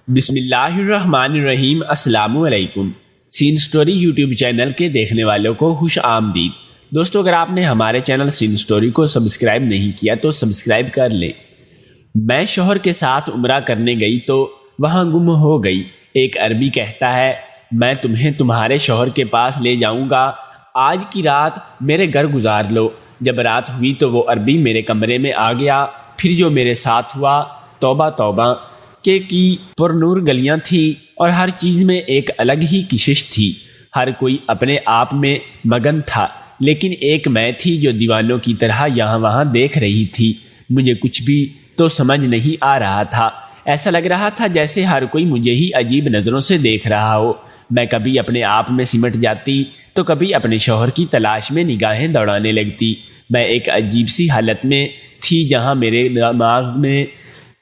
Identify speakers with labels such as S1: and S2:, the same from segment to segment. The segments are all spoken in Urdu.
S1: بسم اللہ الرحمن الرحیم۔ السلام علیکم۔ سین سٹوری یوٹیوب چینل کے دیکھنے والوں کو خوش آمدید۔ دوستو، اگر آپ نے ہمارے چینل سین سٹوری کو سبسکرائب نہیں کیا تو سبسکرائب کر لیں۔ میں شوہر کے ساتھ عمرہ کرنے گئی تو وہاں گم ہو گئی۔ ایک عربی کہتا ہے، میں تمہیں تمہارے شوہر کے پاس لے جاؤں گا، آج کی رات میرے گھر گزار لو۔ جب رات ہوئی تو وہ عربی میرے کمرے میں آ گیا۔ پھر جو میرے ساتھ ہوا، توبہ توبہ کی پر نور گلیاں تھیں اور ہر چیز میں ایک الگ ہی کشش تھی۔ ہر کوئی اپنے آپ میں مگن تھا، لیکن ایک میں تھی جو دیوانوں کی طرح یہاں وہاں دیکھ رہی تھی۔ مجھے کچھ بھی تو سمجھ نہیں آ رہا تھا۔ ایسا لگ رہا تھا جیسے ہر کوئی مجھے ہی عجیب نظروں سے دیکھ رہا ہو۔ میں کبھی اپنے آپ میں سمٹ جاتی تو کبھی اپنے شوہر کی تلاش میں نگاہیں دوڑانے لگتی۔ میں ایک عجیب سی حالت میں تھی جہاں میرے دماغ میں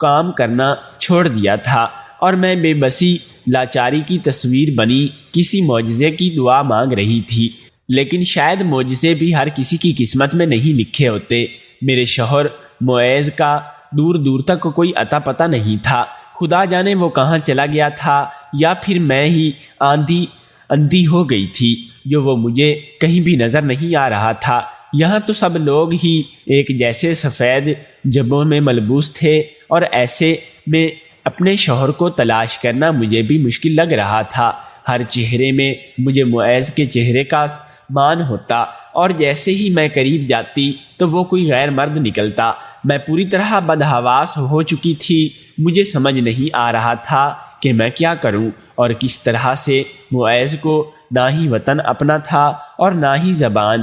S1: کام کرنا چھوڑ دیا تھا اور میں بے بسی لاچاری کی تصویر بنی کسی معجزے کی دعا مانگ رہی تھی۔ لیکن شاید معجزے بھی ہر کسی کی قسمت میں نہیں لکھے ہوتے۔ میرے شوہر معیز کا دور دور تک کوئی اتا پتہ نہیں تھا۔ خدا جانے وہ کہاں چلا گیا تھا، یا پھر میں ہی اندھی ہو گئی تھی جو وہ مجھے کہیں بھی نظر نہیں آ رہا تھا۔ یہاں تو سب لوگ ہی ایک جیسے سفید جبوں میں ملبوس تھے، اور ایسے میں اپنے شوہر کو تلاش کرنا مجھے بھی مشکل لگ رہا تھا۔ ہر چہرے میں مجھے معیز کے چہرے کا مان ہوتا، اور جیسے ہی میں قریب جاتی تو وہ کوئی غیر مرد نکلتا۔ میں پوری طرح بدحواس ہو چکی تھی۔ مجھے سمجھ نہیں آ رہا تھا کہ میں کیا کروں اور کس طرح سے۔ معیز کو نہ ہی وطن اپنا تھا اور نہ ہی زبان۔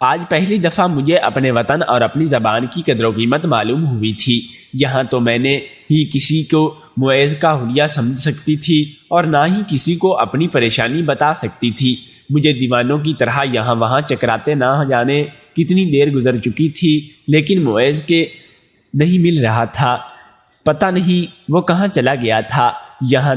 S1: آج پہلی دفعہ مجھے اپنے وطن اور اپنی زبان کی قدر و قیمت معلوم ہوئی تھی۔ یہاں تو میں نے ہی کسی کو معیز کا حلیہ سمجھ سکتی تھی اور نہ ہی کسی کو اپنی پریشانی بتا سکتی تھی۔ مجھے دیوانوں کی طرح یہاں وہاں چکراتے نہ جانے کتنی دیر گزر چکی تھی، لیکن معیز کے نہیں مل رہا تھا۔ پتہ نہیں وہ کہاں چلا گیا تھا۔ یہاں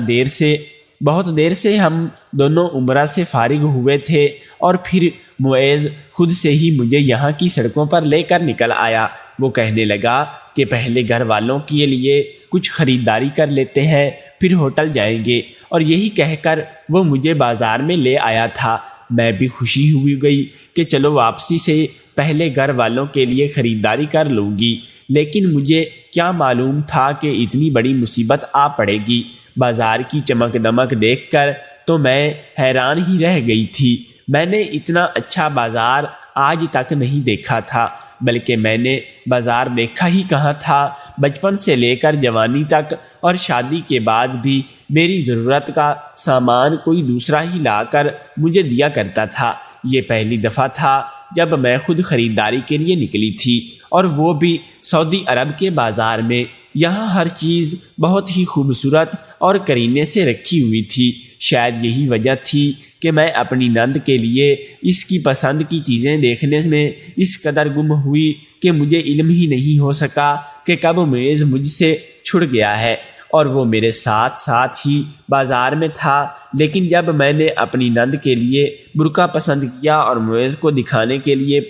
S1: بہت دیر سے ہم دونوں عمرہ سے فارغ ہوئے تھے، اور پھر معیز خود سے ہی مجھے یہاں کی سڑکوں پر لے کر نکل آیا۔ وہ کہنے لگا کہ پہلے گھر والوں کے لیے کچھ خریداری کر لیتے ہیں، پھر ہوٹل جائیں گے، اور یہی کہہ کر وہ مجھے بازار میں لے آیا تھا۔ میں بھی خوشی ہوئی گئی کہ چلو واپسی سے پہلے گھر والوں کے لیے خریداری کر لوں گی، لیکن مجھے کیا معلوم تھا کہ اتنی بڑی مصیبت آ پڑے گی۔ بازار کی چمک دمک دیکھ کر تو میں حیران ہی رہ گئی تھی۔ میں نے اتنا اچھا بازار آج تک نہیں دیکھا تھا، بلکہ میں نے بازار دیکھا ہی کہاں تھا۔ بچپن سے لے کر جوانی تک اور شادی کے بعد بھی میری ضرورت کا سامان کوئی دوسرا ہی لا کر مجھے دیا کرتا تھا۔ یہ پہلی دفعہ تھا جب میں خود خریداری کے لیے نکلی تھی، اور وہ بھی سعودی عرب کے بازار میں۔ یہاں ہر چیز بہت ہی خوبصورت اور کرینے سے رکھی ہوئی تھی۔ شاید یہی وجہ تھی کہ میں اپنی نند کے لیے اس کی پسند کی چیزیں دیکھنے میں اس قدر گم ہوئی کہ مجھے علم ہی نہیں ہو سکا کہ کب معیز مجھ سے چھڑ گیا ہے، اور وہ میرے ساتھ ہی بازار میں تھا۔ لیکن جب میں نے اپنی نند کے لیے برقع پسند کیا اور معیز کو دکھانے کے لیے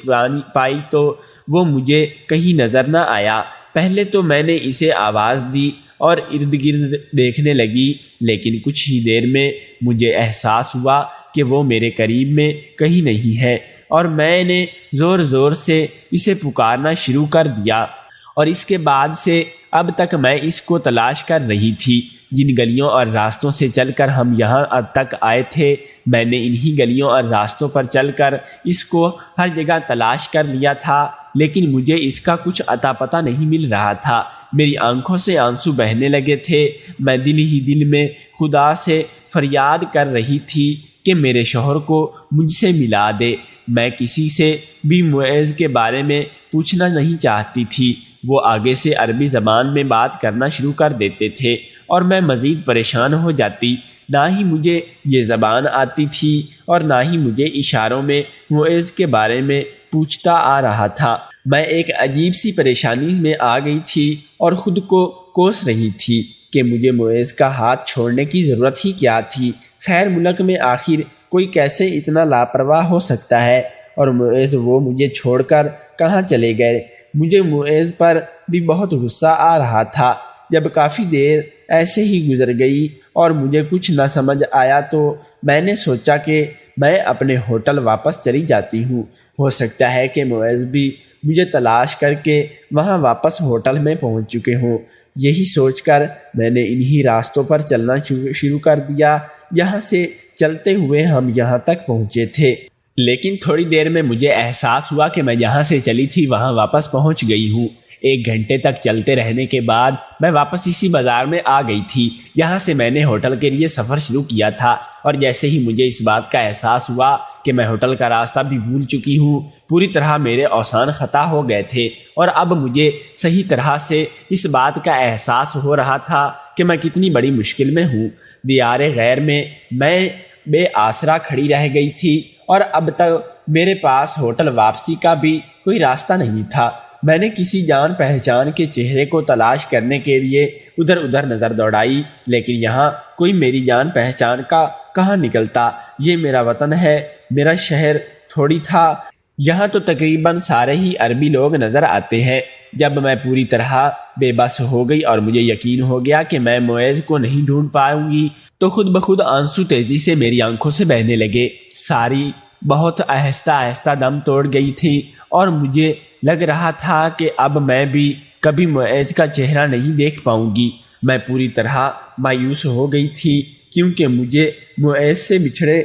S1: پائی تو وہ مجھے کہیں نظر نہ آیا۔ پہلے تو میں نے اسے آواز دی اور ارد گرد دیکھنے لگی، لیکن کچھ ہی دیر میں مجھے احساس ہوا کہ وہ میرے قریب میں کہیں نہیں ہے، اور میں نے زور زور سے اسے پکارنا شروع کر دیا، اور اس کے بعد سے اب تک میں اس کو تلاش کر رہی تھی۔ جن گلیوں اور راستوں سے چل کر ہم یہاں اب تک آئے تھے، میں نے انہی گلیوں اور راستوں پر چل کر اس کو ہر جگہ تلاش کر لیا تھا، لیکن مجھے اس کا کچھ اتا پتہ نہیں مل رہا تھا۔ میری آنکھوں سے آنسو بہنے لگے تھے۔ میں دل ہی دل میں خدا سے فریاد کر رہی تھی کہ میرے شوہر کو مجھ سے ملا دے۔ میں کسی سے بھی معیز کے بارے میں پوچھنا نہیں چاہتی تھی۔ وہ آگے سے عربی زبان میں بات کرنا شروع کر دیتے تھے، اور میں مزید پریشان ہو جاتی۔ نہ ہی مجھے یہ زبان آتی تھی اور نہ ہی مجھے اشاروں میں معیز کے بارے میں پوچھتا آ رہا تھا۔ میں ایک عجیب سی پریشانی میں آ گئی تھی اور خود کو کوس رہی تھی کہ مجھے معیز کا ہاتھ چھوڑنے کی ضرورت ہی کیا تھی۔ خیر ملک میں آخر کوئی کیسے اتنا لاپرواہ ہو سکتا ہے، اور معیز وہ مجھے چھوڑ کر کہاں چلے گئے۔ مجھے معیز پر بھی بہت غصہ آ رہا تھا۔ جب کافی دیر ایسے ہی گزر گئی اور مجھے کچھ نہ سمجھ آیا تو میں نے سوچا کہ میں اپنے ہوٹل واپس چلی جاتی ہوں، ہو سکتا ہے کہ معیز بھی مجھے تلاش کر کے وہاں واپس ہوٹل میں پہنچ چکے ہوں۔ یہی سوچ کر میں نے انہی راستوں پر چلنا شروع کر دیا، یہاں سے چلتے ہوئے ہم یہاں تک پہنچے تھے، لیکن تھوڑی دیر میں مجھے احساس ہوا کہ میں جہاں سے چلی تھی وہاں واپس پہنچ گئی ہوں۔ 1 گھنٹے تک چلتے رہنے کے بعد میں واپس اسی بازار میں آ گئی تھی جہاں سے میں نے ہوٹل کے لیے سفر شروع کیا تھا، اور جیسے ہی مجھے اس بات کا احساس ہوا کہ میں ہوٹل کا راستہ بھی بھول چکی ہوں، پوری طرح میرے اوزان خطا ہو گئے تھے، اور اب مجھے صحیح طرح سے اس بات کا احساس ہو رہا تھا کہ میں کتنی بڑی مشکل میں ہوں۔ دیار غیر میں بے آسرا کھڑی رہ گئی تھی، اور اب تک میرے پاس ہوٹل واپسی کا بھی کوئی راستہ نہیں تھا۔ میں نے کسی جان پہچان کے چہرے کو تلاش کرنے کے لیے ادھر ادھر نظر دوڑائی، لیکن یہاں کوئی میری جان پہچان کا کہاں نکلتا۔ یہ میرا وطن ہے، میرا شہر تھوڑی تھا، یہاں تو تقریباً سارے ہی عربی لوگ نظر آتے ہیں۔ جب میں پوری طرح بے بس ہو گئی اور مجھے یقین ہو گیا کہ میں معیز کو نہیں ڈھونڈ پاؤں گی تو خود بخود آنسو تیزی سے میری آنکھوں سے بہنے لگے۔ ساری بہت آہستہ آہستہ دم توڑ گئی تھی، اور مجھے لگ رہا تھا کہ اب میں بھی کبھی معیز کا چہرہ نہیں دیکھ پاؤں گی۔ میں پوری طرح مایوس ہو گئی تھی، کیونکہ مجھے معیز سے بچھڑے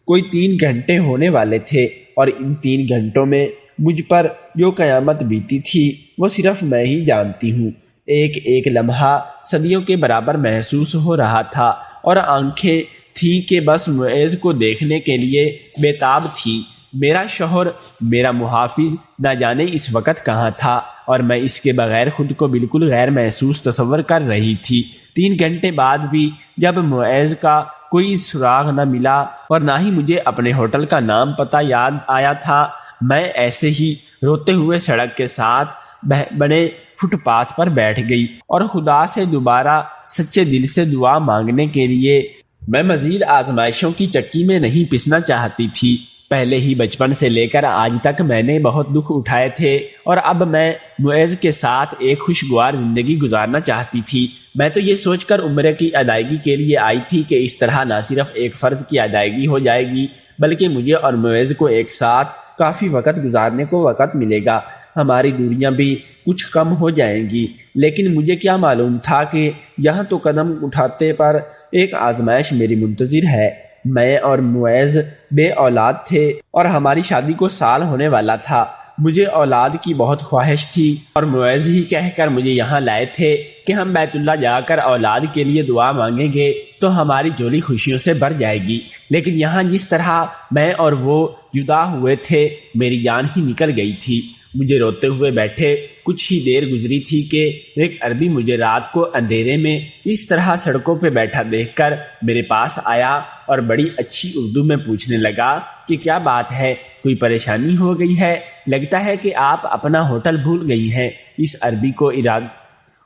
S1: کوئی 3 گھنٹے ہونے والے تھے، اور ان 3 گھنٹوں میں مجھ پر جو قیامت بیتی تھی وہ صرف میں ہی جانتی ہوں۔ ایک ایک لمحہ صدیوں کے برابر محسوس ہو رہا تھا، اور آنکھیں تھیں کہ بس معیز کو دیکھنے کے لیے بے تاب تھی۔ میرا شوہر، میرا محافظ نہ جانے اس وقت کہاں تھا، اور میں اس کے بغیر خود کو بالکل غیر محسوس تصور کر رہی تھی۔ 3 گھنٹے بعد بھی جب معیز کا کوئی سراغ نہ ملا اور نہ ہی مجھے اپنے ہوٹل کا نام پتہ یاد آیا تھا، میں ایسے ہی روتے ہوئے سڑک کے ساتھ بنے فٹ پاتھ پر بیٹھ گئی اور خدا سے دوبارہ سچے دل سے دعا مانگنے کے لیے میں مزید آزمائشوں کی چکی میں نہیں پسنا چاہتی تھی۔ پہلے ہی بچپن سے لے کر آج تک میں نے بہت دکھ اٹھائے تھے، اور اب میں معیز کے ساتھ ایک خوشگوار زندگی گزارنا چاہتی تھی۔ میں تو یہ سوچ کر عمرے کی ادائیگی کے لیے آئی تھی کہ اس طرح نہ صرف ایک فرض کی ادائیگی ہو جائے گی، بلکہ مجھے اور معیز کو ایک ساتھ کافی وقت گزارنے کو وقت ملے گا، ہماری دوریاں بھی کچھ کم ہو جائیں گی۔ لیکن مجھے کیا معلوم تھا کہ یہاں تو قدم اٹھاتے پر ایک آزمائش میری منتظر ہے۔ میں اور معیز بے اولاد تھے، اور ہماری شادی کو سال ہونے والا تھا۔ مجھے اولاد کی بہت خواہش تھی، اور معیز ہی کہہ کر مجھے یہاں لائے تھے کہ ہم بیت اللہ جا کر اولاد کے لیے دعا مانگیں گے تو ہماری جولی خوشیوں سے بھر جائے گی۔ لیکن یہاں جس طرح میں اور وہ جدا ہوئے تھے، میری جان ہی نکل گئی تھی۔ مجھے روتے ہوئے بیٹھے کچھ ہی دیر گزری تھی کہ ایک عربی مجھے رات کو اندھیرے میں اس طرح سڑکوں پہ بیٹھا دیکھ کر میرے پاس آیا اور بڑی اچھی اردو میں پوچھنے لگا کہ کیا بات ہے، کوئی پریشانی ہو گئی ہے؟ لگتا ہے کہ آپ اپنا ہوٹل بھول گئی ہیں۔ اس عربی کو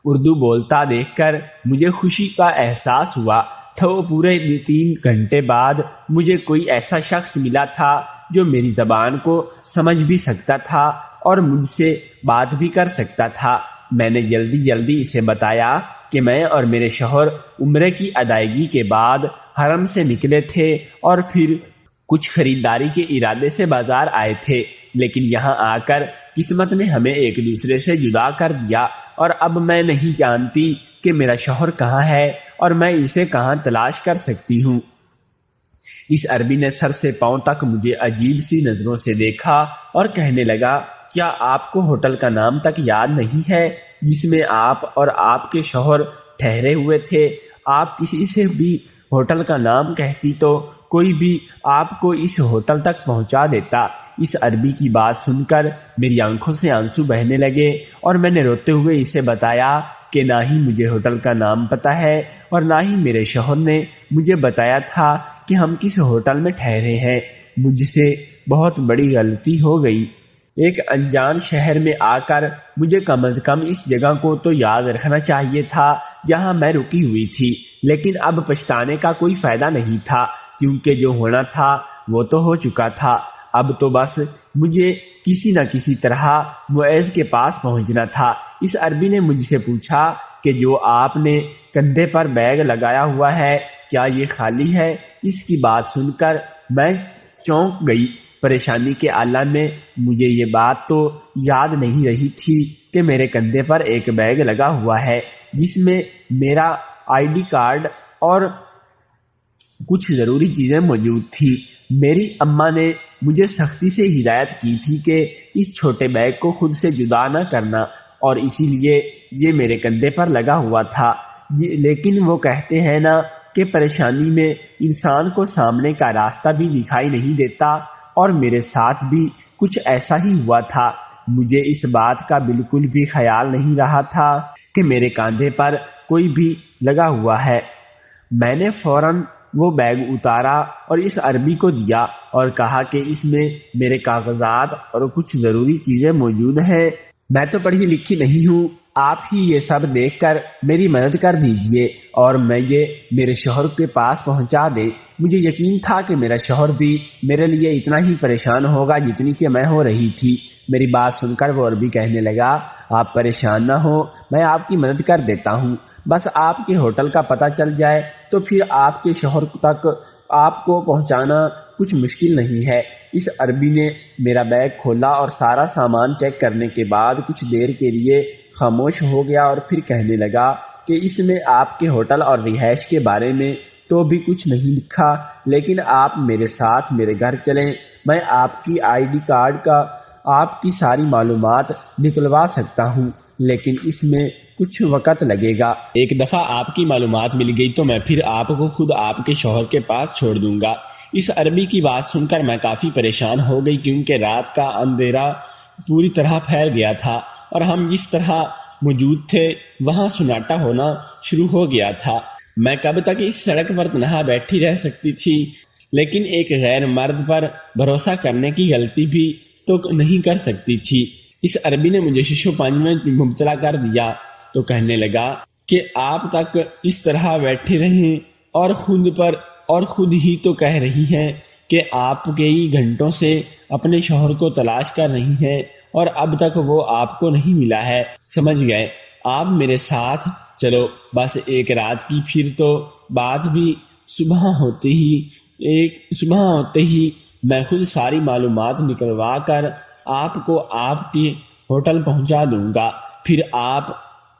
S1: اردو بولتا دیکھ کر مجھے خوشی کا احساس ہوا تو پورے 3 گھنٹے بعد مجھے کوئی ایسا شخص ملا تھا جو میری زبان کو سمجھ بھی سکتا تھا اور مجھ سے بات بھی کر سکتا تھا۔ میں نے جلدی اسے بتایا کہ میں اور میرے شوہر عمرے کی ادائیگی کے بعد حرم سے نکلے تھے اور پھر کچھ خریداری کے ارادے سے بازار آئے تھے، لیکن یہاں آ کر قسمت نے ہمیں ایک دوسرے سے جدا کر دیا، اور اب میں نہیں جانتی کہ میرا شوہر کہاں ہے اور میں اسے کہاں تلاش کر سکتی ہوں۔ اس عربی نے سر سے پاؤں تک مجھے عجیب سی نظروں سے دیکھا اور کہنے لگا، کیا آپ کو ہوٹل کا نام تک یاد نہیں ہے جس میں آپ اور آپ کے شوہر ٹھہرے ہوئے تھے؟ آپ کسی سے بھی ہوٹل کا نام کہتی تو کوئی بھی آپ کو اس ہوٹل تک پہنچا دیتا۔ اس عربی کی بات سن کر میری آنکھوں سے آنسو بہنے لگے، اور میں نے روتے ہوئے اسے بتایا کہ نہ ہی مجھے ہوٹل کا نام پتہ ہے اور نہ ہی میرے شوہر نے مجھے بتایا تھا کہ ہم کس ہوٹل میں ٹھہرے ہیں۔ مجھ سے بہت بڑی غلطی ہو گئی۔ ایک انجان شہر میں آ کر مجھے کم از کم اس جگہ کو تو یاد رکھنا چاہیے تھا جہاں میں رکی ہوئی تھی، لیکن اب پچھتانے کا کوئی فائدہ نہیں تھا، کیونکہ جو ہونا تھا وہ تو ہو چکا تھا۔ اب تو بس مجھے کسی نہ کسی طرح معیز کے پاس پہنچنا تھا۔ اس عربی نے مجھ سے پوچھا کہ جو آپ نے کندھے پر بیگ لگایا ہوا ہے کیا یہ خالی ہے؟ اس کی بات سن کر میں چونک گئی۔ پریشانی کے عالم میں مجھے یہ بات تو یاد نہیں رہی تھی کہ میرے کندھے پر ایک بیگ لگا ہوا ہے جس میں میرا ID کارڈ اور کچھ ضروری چیزیں موجود تھی۔ میری اماں نے مجھے سختی سے ہدایت کی تھی کہ اس چھوٹے بیگ کو خود سے جدا نہ کرنا، اور اسی لیے یہ میرے کندھے پر لگا ہوا تھا۔ لیکن وہ کہتے ہیں نا کہ پریشانی میں انسان کو سامنے کا راستہ بھی دکھائی نہیں دیتا، اور میرے ساتھ بھی کچھ ایسا ہی ہوا تھا۔ مجھے اس بات کا بالکل بھی خیال نہیں رہا تھا کہ میرے کاندھے پر کوئی بھی لگا ہوا ہے۔ میں نے فوراً وہ بیگ اتارا اور اس عربی کو دیا اور کہا کہ اس میں میرے کاغذات اور کچھ ضروری چیزیں موجود ہیں۔ میں تو پڑھی لکھی نہیں ہوں، آپ ہی یہ سب دیکھ کر میری مدد کر دیجئے اور میں یہ میرے شوہر کے پاس پہنچا دے۔ مجھے یقین تھا کہ میرا شوہر بھی میرے لیے اتنا ہی پریشان ہوگا جتنی کہ میں ہو رہی تھی۔ میری بات سن کر وہ عربی کہنے لگا، آپ پریشان نہ ہو، میں آپ کی مدد کر دیتا ہوں، بس آپ کے ہوٹل کا پتہ چل جائے تو پھر آپ کے شوہر تک آپ کو پہنچانا کچھ مشکل نہیں ہے۔ اس عربی نے میرا بیگ کھولا اور سارا سامان چیک کرنے کے بعد کچھ دیر کے لیے خاموش ہو گیا اور پھر کہنے لگا کہ اس میں آپ کے ہوٹل اور رہائش کے بارے میں تو بھی کچھ نہیں لکھا، لیکن آپ میرے ساتھ میرے گھر چلیں، میں آپ کی ID کارڈ کا آپ کی ساری معلومات نکلوا سکتا ہوں، لیکن اس میں کچھ وقت لگے گا۔ ایک دفعہ آپ کی معلومات مل گئی تو میں پھر آپ کو خود آپ کے شوہر کے پاس چھوڑ دوں گا۔ اس عربی کی بات سن کر میں کافی پریشان ہو گئی، کیونکہ رات کا اندھیرا پوری طرح پھیل گیا تھا اور ہم جس طرح موجود تھے وہاں سناٹا ہونا شروع ہو گیا تھا۔ میں کب تک اس سڑک پر تنہا بیٹھی رہ سکتی تھی؟ لیکن ایک غیر مرد پر بھروسہ کرنے کی غلطی بھی تو نہیں کر سکتی تھی۔ اس عربی نے مجھے شش و پنج میں مبتلا کر دیا تو کہنے لگا کہ آپ تک اس طرح بیٹھے رہیں اور خود ہی تو کہہ رہی ہیں کہ آپ کئی گھنٹوں سے اپنے شوہر کو تلاش کر رہی ہیں اور اب تک وہ آپ کو نہیں ملا ہے۔ سمجھ گئے؟ آپ میرے ساتھ چلو، بس ایک رات کی، پھر تو بات بھی صبح ہوتے ہی میں خود ساری معلومات نکلوا کر آپ کو آپ کے ہوٹل پہنچا دوں گا۔ پھر آپ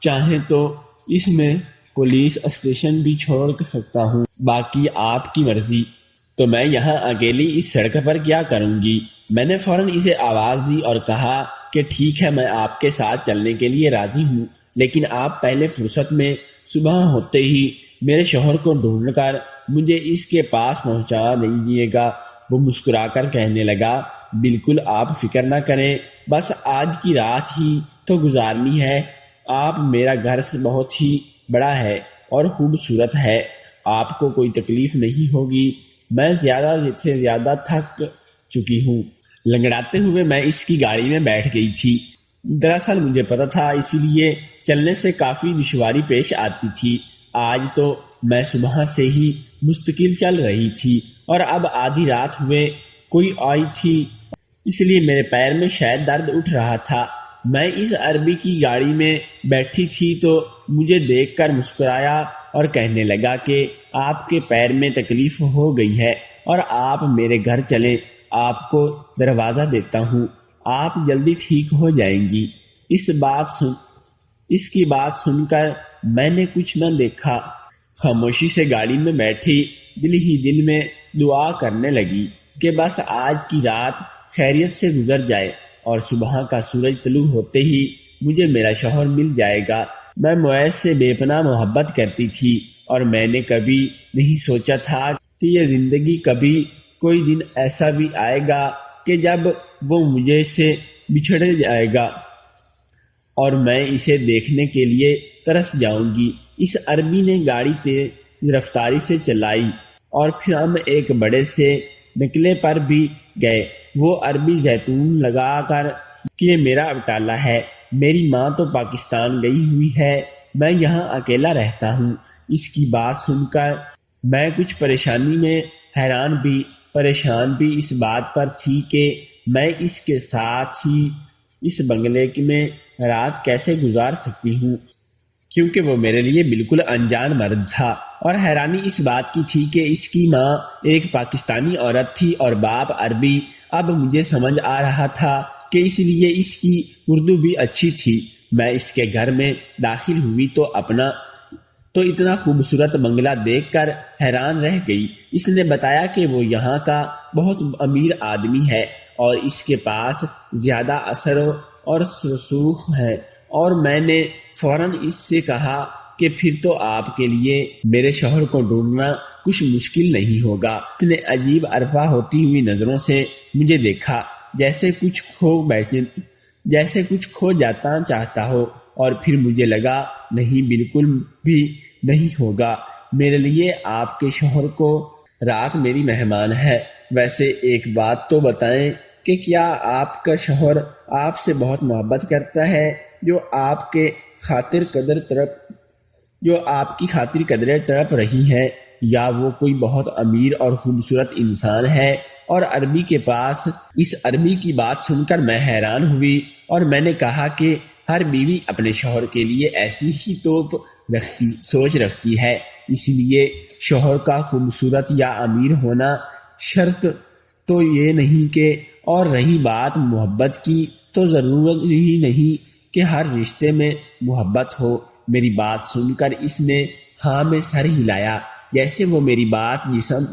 S1: چاہیں تو اس میں پولیس اسٹیشن بھی چھوڑ سکتا ہوں، باقی آپ کی مرضی۔ تو میں یہاں اکیلی اس سڑک پر کیا کروں گی؟ میں نے فوراً اسے آواز دی اور کہا کہ ٹھیک ہے، میں آپ کے ساتھ چلنے کے لیے راضی ہوں، لیکن آپ پہلے فرصت میں صبح ہوتے ہی میرے شوہر کو ڈھونڈ کر مجھے اس کے پاس پہنچا دیجیے گا۔ وہ مسکرا کر کہنے لگا، بالکل آپ فکر نہ کریں، بس آج کی رات ہی تو گزارنی ہے۔ آپ میرا گھر سے بہت ہی بڑا ہے اور خوبصورت ہے، آپ کو کوئی تکلیف نہیں ہوگی۔ میں زیادہ سے زیادہ تھک چکی ہوں۔ لنگڑاتے ہوئے میں اس کی گاڑی میں بیٹھ گئی تھی۔ دراصل مجھے پتا تھا، اسی لیے چلنے سے کافی دشواری پیش آتی تھی۔ آج تو میں صبح سے ہی مستقل چل رہی تھی اور اب آدھی رات ہوئے کوئی آئی تھی، اس لیے میرے پیر میں شاید درد اٹھ رہا تھا۔ میں اس عربی کی گاڑی میں بیٹھی تھی تو مجھے دیکھ کر مسکرایا اور کہنے لگا کہ آپ کے پیر میں تکلیف ہو گئی ہے اور آپ میرے گھر چلیں، آپ کو دروازہ دیتا ہوں، آپ جلدی ٹھیک ہو جائیں گی۔ اس کی بات سن کر میں نے کچھ نہ دیکھا، خاموشی سے گاڑی میں بیٹھی دل ہی دل میں دعا کرنے لگی کہ بس آج کی رات خیریت سے گزر جائے اور صبح کا سورج طلوع ہوتے ہی مجھے میرا شوہر مل جائے گا۔ میں معیز سے بے پناہ محبت کرتی تھی اور میں نے کبھی نہیں سوچا تھا کہ یہ زندگی کبھی کوئی دن ایسا بھی آئے گا کہ جب وہ مجھے سے بچھڑ جائے گا اور میں اسے دیکھنے کے لیے ترس جاؤں گی۔ اس عربی نے گاڑی تیز رفتاری سے چلائی اور پھر ہم ایک بڑے سے نکلے پر بھی گئے۔ وہ عربی زیتون لگا کر کہ یہ میرا اٹالہ ہے، میری ماں تو پاکستان گئی ہوئی ہے، میں یہاں اکیلا رہتا ہوں۔ اس کی بات سن کر میں کچھ پریشانی میں پریشان بھی اس بات پر تھی کہ میں اس کے ساتھ ہی اس بنگلے میں رات کیسے گزار سکتی ہوں، کیونکہ وہ میرے لیے بالکل انجان مرد تھا، اور حیرانی اس بات کی تھی کہ اس کی ماں ایک پاکستانی عورت تھی اور باپ عربی۔ اب مجھے سمجھ آ رہا تھا کہ اس لیے اس کی اردو بھی اچھی تھی۔ میں اس کے گھر میں داخل ہوئی تو اتنا خوبصورت بنگلہ دیکھ کر حیران رہ گئی۔ اس نے بتایا کہ وہ یہاں کا بہت امیر آدمی ہے اور اس کے پاس زیادہ اثر اور رسوخ ہے، اور میں نے فوراً اس سے کہا کہ پھر تو آپ کے لیے میرے شوہر کو ڈھونڈنا کچھ مشکل نہیں ہوگا۔ اس نے عجیب ارپا ہوتی ہوئی نظروں سے مجھے دیکھا، جیسے کچھ کھو جاتا چاہتا ہو، اور پھر مجھے لگا نہیں، بالکل بھی نہیں ہوگا۔ میرے لیے آپ کے شوہر کو رات میری مہمان ہے۔ ویسے ایک بات تو بتائیں کہ کیا آپ کا شوہر آپ سے بہت محبت کرتا ہے، جو آپ کی خاطر قدرے تڑپ رہی ہے، یا وہ کوئی بہت امیر اور خوبصورت انسان ہے؟ اور عربی کے پاس اس عربی کی بات سن کر میں حیران ہوئی، اور میں نے کہا کہ ہر بیوی اپنے شوہر کے لیے ایسی ہی سوچ رکھتی ہے، اس لیے شوہر کا خوبصورت یا امیر ہونا شرط تو یہ نہیں کہ، اور رہی بات محبت کی، تو ضرورت ہی نہیں کہ ہر رشتے میں محبت ہو۔ میری بات سن کر اس نے ہاں میں سر ہلایا، جیسے وہ میری بات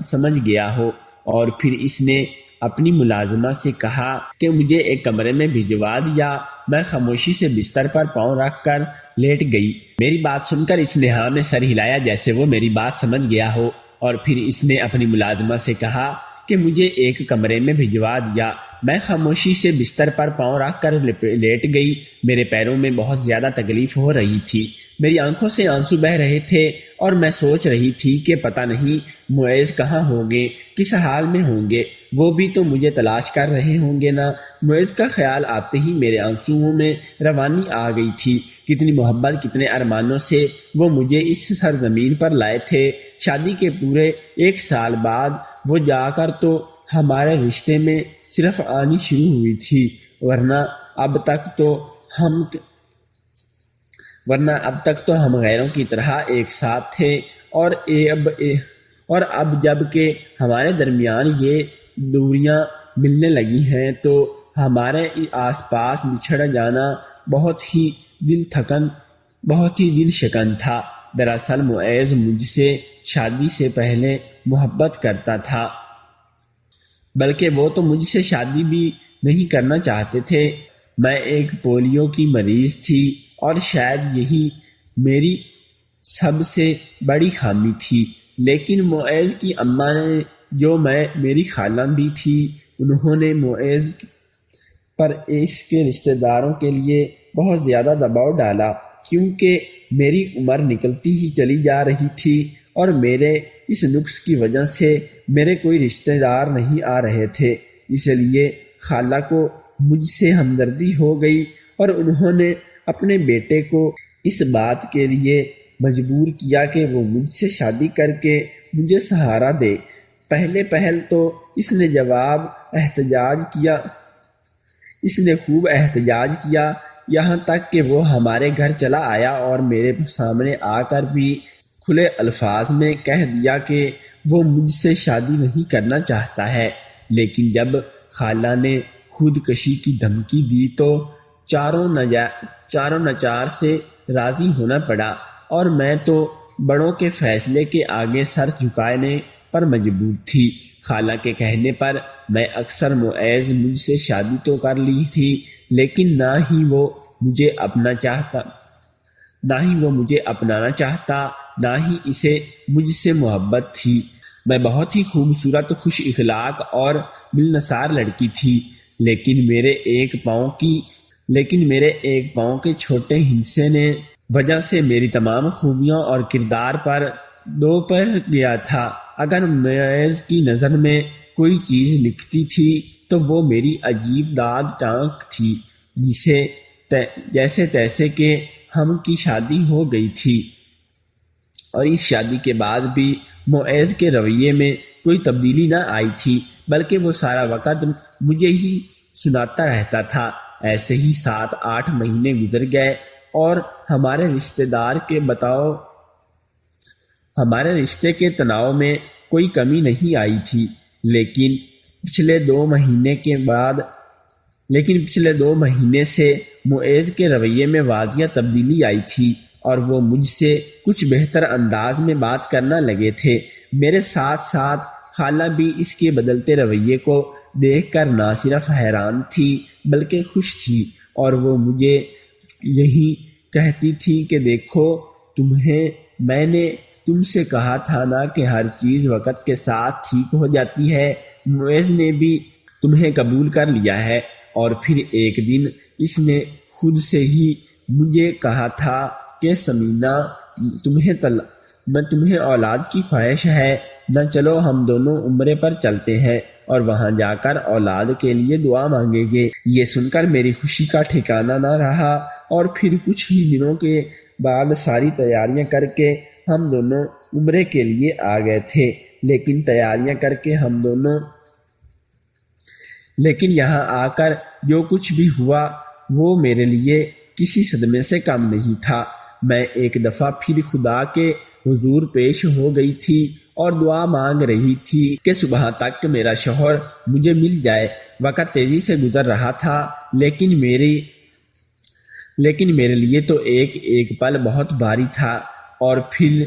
S1: سمجھ گیا ہو، اور پھر اس نے اپنی ملازمہ سے کہا کہ مجھے ایک کمرے میں بھجوا دیا۔ میں خاموشی سے بستر پر پاؤں رکھ کر لیٹ گئی۔ میری بات سن کر اس نے ہاں میں سر ہلایا، جیسے وہ میری بات سمجھ گیا ہو، اور پھر اس نے اپنی ملازمہ سے کہا کہ مجھے ایک کمرے میں بھجوا دیا۔ میں خاموشی سے بستر پر پاؤں رکھ کر لیٹ گئی۔ میرے پیروں میں بہت زیادہ تکلیف ہو رہی تھی، میری آنکھوں سے آنسو بہہ رہے تھے، اور میں سوچ رہی تھی کہ پتہ نہیں معیز کہاں ہوں گے، کس حال میں ہوں گے، وہ بھی تو مجھے تلاش کر رہے ہوں گے نا۔ معیز کا خیال آتے ہی میرے آنسوؤں میں روانی آ گئی تھی۔ کتنی محبت، کتنے ارمانوں سے وہ مجھے اس سرزمین پر لائے تھے۔ شادی کے پورے 1 سال بعد وہ جا کر تو ہمارے رشتے میں صرف آنی شروع ہوئی تھی، ورنہ اب تک تو ہم غیروں کی طرح ایک ساتھ تھے، اور اب جب کہ ہمارے درمیان یہ دوریاں ملنے لگی ہیں تو ہمارے آس پاس بچھڑ جانا بہت ہی دل شکن تھا۔ دراصل معیز مجھ سے شادی سے پہلے محبت کرتا تھا، بلکہ وہ تو مجھ سے شادی بھی نہیں کرنا چاہتے تھے۔ میں ایک پولیو کی مریض تھی، اور شاید یہی میری سب سے بڑی خامی تھی۔ لیکن معیز کی اماں نے، جو میری خالہ بھی تھی، انہوں نے معیز پر اس کے رشتہ داروں کے لیے بہت زیادہ دباؤ ڈالا، کیونکہ میری عمر نکلتی ہی چلی جا رہی تھی، اور میرے اس نقص کی وجہ سے میرے کوئی رشتہ دار نہیں آ رہے تھے۔ اس لیے خالہ کو مجھ سے ہمدردی ہو گئی، اور انہوں نے اپنے بیٹے کو اس بات کے لیے مجبور کیا کہ وہ مجھ سے شادی کر کے مجھے سہارا دے۔ پہل تو اس نے خوب احتجاج کیا، یہاں تک کہ وہ ہمارے گھر چلا آیا اور میرے سامنے آ کر بھی کھلے الفاظ میں کہہ دیا کہ وہ مجھ سے شادی نہیں کرنا چاہتا ہے۔ لیکن جب خالہ نے خودکشی کی دھمکی دی تو چاروں نچار سے راضی ہونا پڑا، اور میں تو بڑوں کے فیصلے کے آگے سر جھکانے پر مجبور تھی۔ خالہ کے کہنے پر میں اکثر معیز مجھ سے شادی تو کر لی تھی، لیکن نہ ہی وہ مجھے اپنانا چاہتا، نہ ہی اسے مجھ سے محبت تھی۔ میں بہت ہی خوبصورت، خوش اخلاق اور ملنسار لڑکی تھی، لیکن میرے ایک پاؤں کے چھوٹے حصے نے وجہ سے میری تمام خوبیوں اور کردار پر دوپہر گیا تھا۔ اگر معیز کی نظر میں کوئی چیز لکھتی تھی تو وہ میری عجیب داد ٹانک تھی، جیسے تیسے کہ ہم کی شادی ہو گئی تھی، اور اس شادی کے بعد بھی معیز کے رویے میں کوئی تبدیلی نہ آئی تھی، بلکہ وہ سارا وقت مجھے ہی سناتا رہتا تھا۔ ایسے ہی 7-8 مہینے گزر گئے اور ہمارے رشتے کے تناؤ میں کوئی کمی نہیں آئی تھی، لیکن پچھلے 2 مہینے سے معیز کے رویے میں واضح تبدیلی آئی تھی اور وہ مجھ سے کچھ بہتر انداز میں بات کرنا لگے تھے۔ میرے ساتھ ساتھ خالہ بھی اس کے بدلتے رویے کو دیکھ کر نہ صرف حیران تھی بلکہ خوش تھی، اور وہ مجھے یہی کہتی تھی کہ دیکھو، میں نے تم سے کہا تھا نا کہ ہر چیز وقت کے ساتھ ٹھیک ہو جاتی ہے۔ معیز نے بھی تمہیں قبول کر لیا ہے، اور پھر ایک دن اس نے خود سے ہی مجھے کہا تھا کہ ثمینہ، تمہیں اولاد کی خواہش ہے نہ، چلو ہم دونوں عمرے پر چلتے ہیں اور وہاں جا کر اولاد کے لیے دعا مانگیں گے۔ یہ سن کر میری خوشی کا ٹھکانہ نہ رہا، اور پھر کچھ ہی دنوں کے بعد ساری تیاریاں کر کے ہم دونوں عمرے کے لیے آ گئے تھے۔ لیکن یہاں آ کر جو کچھ بھی ہوا وہ میرے لیے کسی صدمے سے کم نہیں تھا۔ میں ایک دفعہ پھر خدا کے حضور پیش ہو گئی تھی اور دعا مانگ رہی تھی کہ صبح تک میرا شوہر مجھے مل جائے۔ وقت تیزی سے گزر رہا تھا، لیکن میرے لیے تو ایک پل بہت بھاری تھا، اور پھل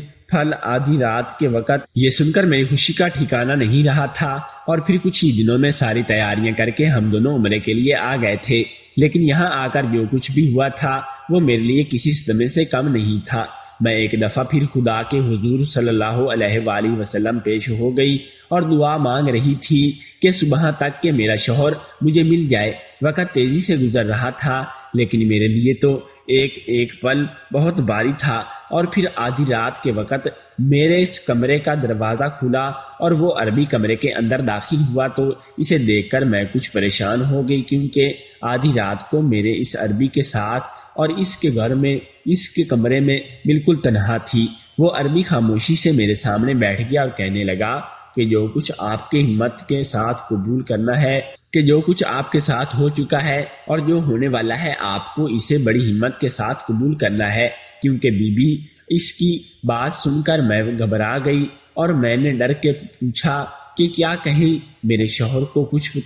S1: آدھی رات کے وقت یہ سن کر میری خوشی کا ٹھکانہ نہیں رہا تھا، اور پھر کچھ ہی دنوں میں ساری تیاریاں کر کے ہم دونوں عمرے کے لیے آ گئے تھے۔ لیکن یہاں آ کر جو کچھ بھی ہوا تھا وہ میرے لیے کسی صدمے سے کم نہیں تھا۔ میں ایک دفعہ پھر خدا کے حضور صلی اللہ علیہ وآلہ وسلم پیش ہو گئی اور دعا مانگ رہی تھی کہ صبح تک کہ میرا شوہر مجھے مل جائے۔ وقت تیزی سے گزر رہا تھا، لیکن میرے لیے تو ایک پل بہت بھاری تھا، اور پھر آدھی رات کے وقت میرے اس کمرے کا دروازہ کھلا اور وہ عربی کمرے کے اندر داخل ہوا، تو اسے دیکھ کر میں کچھ پریشان ہو گئی، کیونکہ آدھی رات کو میرے اس عربی کے ساتھ اور اس کے کمرے میں بالکل تنہا تھی۔ وہ عربی خاموشی سے میرے سامنے بیٹھ گیا اور کہنے لگا کہ جو کچھ آپ کے ہمت کے ساتھ قبول کرنا ہے، کہ جو کچھ آپ کے ساتھ ہو چکا ہے اور جو ہونے والا ہے، آپ کو اسے بڑی ہمت کے ساتھ قبول کرنا ہے۔ کیونکہ بی بی اس کی بات سن کر میں گھبرا گئی، اور میں نے ڈر کے پوچھا کہ کیا کہیں میرے شوہر کو کچھ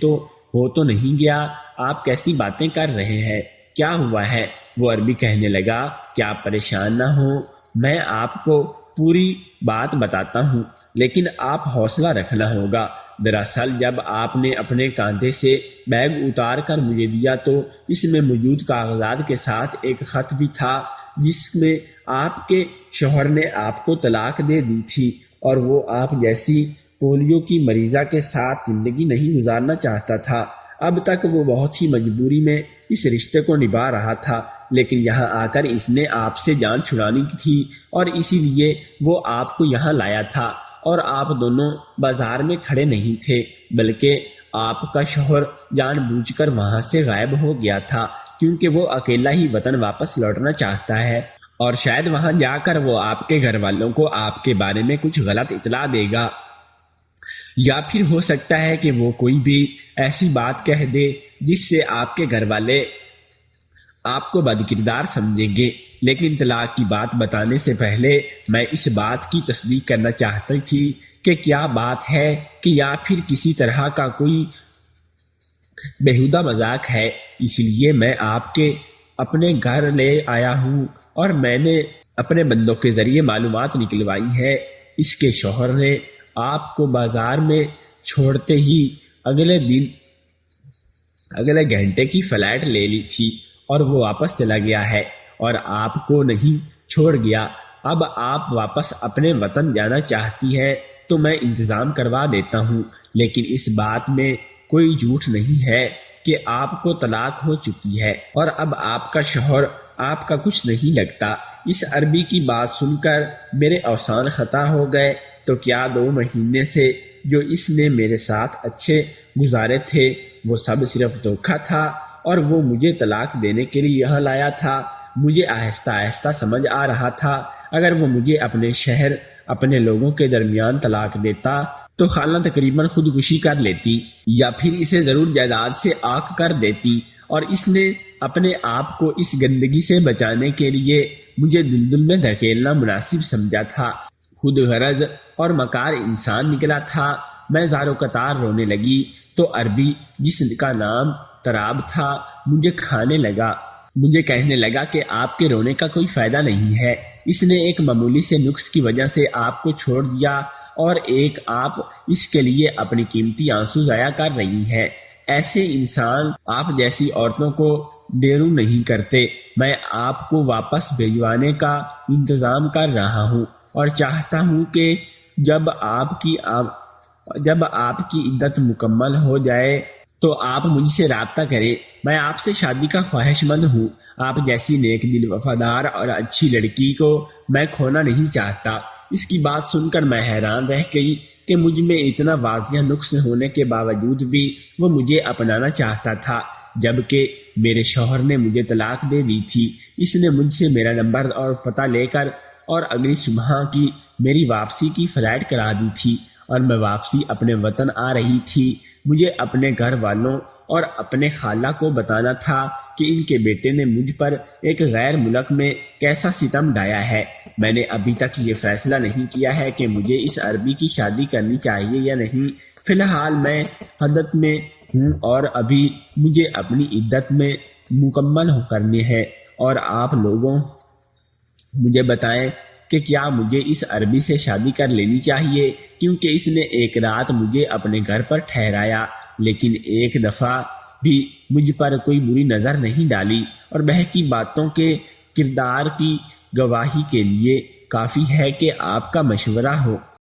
S1: ہو تو نہیں گیا؟ آپ کیسی باتیں کر رہے ہیں؟ کیا ہوا ہے؟ وہ عربی کہنے لگا کہ آپ پریشان نہ ہوں، میں آپ کو پوری بات بتاتا ہوں، لیکن آپ حوصلہ رکھنا ہوگا۔ دراصل جب آپ نے اپنے کاندھے سے بیگ اتار کر مجھے دیا تو اس میں موجود کاغذات کے ساتھ ایک خط بھی تھا، جس میں آپ کے شوہر نے آپ کو طلاق دے دی تھی، اور وہ آپ جیسی پولیو کی مریضہ کے ساتھ زندگی نہیں گزارنا چاہتا تھا۔ اب تک وہ بہت ہی مجبوری میں اس رشتے کو نبھا رہا تھا، لیکن یہاں آ کر اس نے آپ سے جان چھڑانی تھی، اور اسی لیے وہ آپ کو یہاں لایا تھا، اور آپ دونوں بازار میں کھڑے نہیں تھے، بلکہ آپ کا شوہر جان بوجھ کر وہاں سے غائب ہو گیا تھا، کیونکہ وہ اکیلا ہی وطن واپس لوٹنا چاہتا ہے، اور شاید وہاں جا کر وہ آپ کے گھر والوں کو آپ کے بارے میں کچھ غلط اطلاع دے گا، یا پھر ہو سکتا ہے کہ وہ کوئی بھی ایسی بات کہہ دے جس سے آپ کے گھر والے آپ کو بدکردار سمجھیں گے۔ لیکن طلاق کی بات بتانے سے پہلے میں اس بات کی تصدیق کرنا چاہتی تھی کہ کیا بات ہے، کہ یا پھر کسی طرح کا کوئی بیہودہ مذاق ہے۔ اس لیے میں آپ کے اپنے گھر لے آیا ہوں، اور میں نے اپنے بندوں کے ذریعے معلومات نکلوائی ہے۔ اس کے شوہر نے آپ کو بازار میں چھوڑتے ہی اگلے گھنٹے کی فلائٹ لے لی تھی، اور وہ واپس چلا گیا ہے اور آپ کو نہیں چھوڑ گیا۔ اب آپ واپس اپنے وطن جانا چاہتی ہیں تو میں انتظام کروا دیتا ہوں، لیکن اس بات میں کوئی جھوٹ نہیں ہے کہ آپ کو طلاق ہو چکی ہے، اور اب آپ کا شوہر آپ کا کچھ نہیں لگتا۔ اس عربی کی بات سن کر میرے اوزان خطا ہو گئے، تو کیا 2 مہینے سے جو اس نے میرے ساتھ اچھے گزارے تھے وہ سب صرف دھوکہ تھا، اور وہ مجھے طلاق دینے کے لیے یہاں لایا تھا؟ مجھے آہستہ آہستہ سمجھ آ رہا تھا اگر وہ مجھے اپنے شہر اپنے لوگوں کے درمیان طلاق دیتا تو خالہ تقریباً خودکشی کر لیتی یا پھر اسے ضرور جائیداد سے آگ کر دیتی، اور اس نے اپنے آپ کو اس گندگی سے بچانے کے لیے مجھے دلدل میں دھکیلنا مناسب سمجھا تھا۔ خود غرض اور مکار انسان نکلا تھا۔ میں زارو قطار رونے لگی تو عربی، جس کا نام تراب تھا، مجھے کھانے لگا۔ مجھے کہنے لگا کہ آپ کے رونے کا کوئی فائدہ نہیں ہے، اس نے ایک معمولی سے نقص کی وجہ سے آپ کو چھوڑ دیا، اور ایک آپ اس کے لیے اپنی قیمتی آنسو ضائع کر رہی ہیں۔ ایسے انسان آپ جیسی عورتوں کو ڈیرو نہیں کرتے۔ میں آپ کو واپس بھجوانے کا انتظام کر رہا ہوں اور چاہتا ہوں کہ جب آپ کی عدت مکمل ہو جائے تو آپ مجھ سے رابطہ کریں۔ میں آپ سے شادی کا خواہش مند ہوں۔ آپ جیسی نیک دل، وفادار اور اچھی لڑکی کو میں کھونا نہیں چاہتا۔ اس کی بات سن کر میں حیران رہ گئی کہ مجھ میں اتنا واضح نقص ہونے کے باوجود بھی وہ مجھے اپنانا چاہتا تھا، جبکہ میرے شوہر نے مجھے طلاق دے دی تھی۔ اس نے مجھ سے میرا نمبر اور پتہ لے کر اور اگلی صبح کی میری واپسی کی فلائٹ کرا دی تھی، اور میں واپسی اپنے وطن آ رہی تھی۔ مجھے اپنے گھر والوں اور اپنے خالہ کو بتانا تھا کہ ان کے بیٹے نے مجھ پر ایک غیر ملک میں کیسا ستم ڈھایا ہے۔ میں نے ابھی تک یہ فیصلہ نہیں کیا ہے کہ مجھے اس عربی کی شادی کرنی چاہیے یا نہیں۔ فی الحال میں حدت میں ہوں اور ابھی مجھے اپنی عدت میں مکمل کرنے ہیں، اور آپ لوگوں مجھے بتائیں کہ کیا مجھے اس عربی سے شادی کر لینی چاہیے، کیونکہ اس نے ایک رات مجھے اپنے گھر پر ٹھہرایا، لیکن ایک دفعہ بھی مجھ پر کوئی بری نظر نہیں ڈالی، اور بہکی باتوں کے کردار کی گواہی کے لیے کافی ہے کہ آپ کا مشورہ ہو۔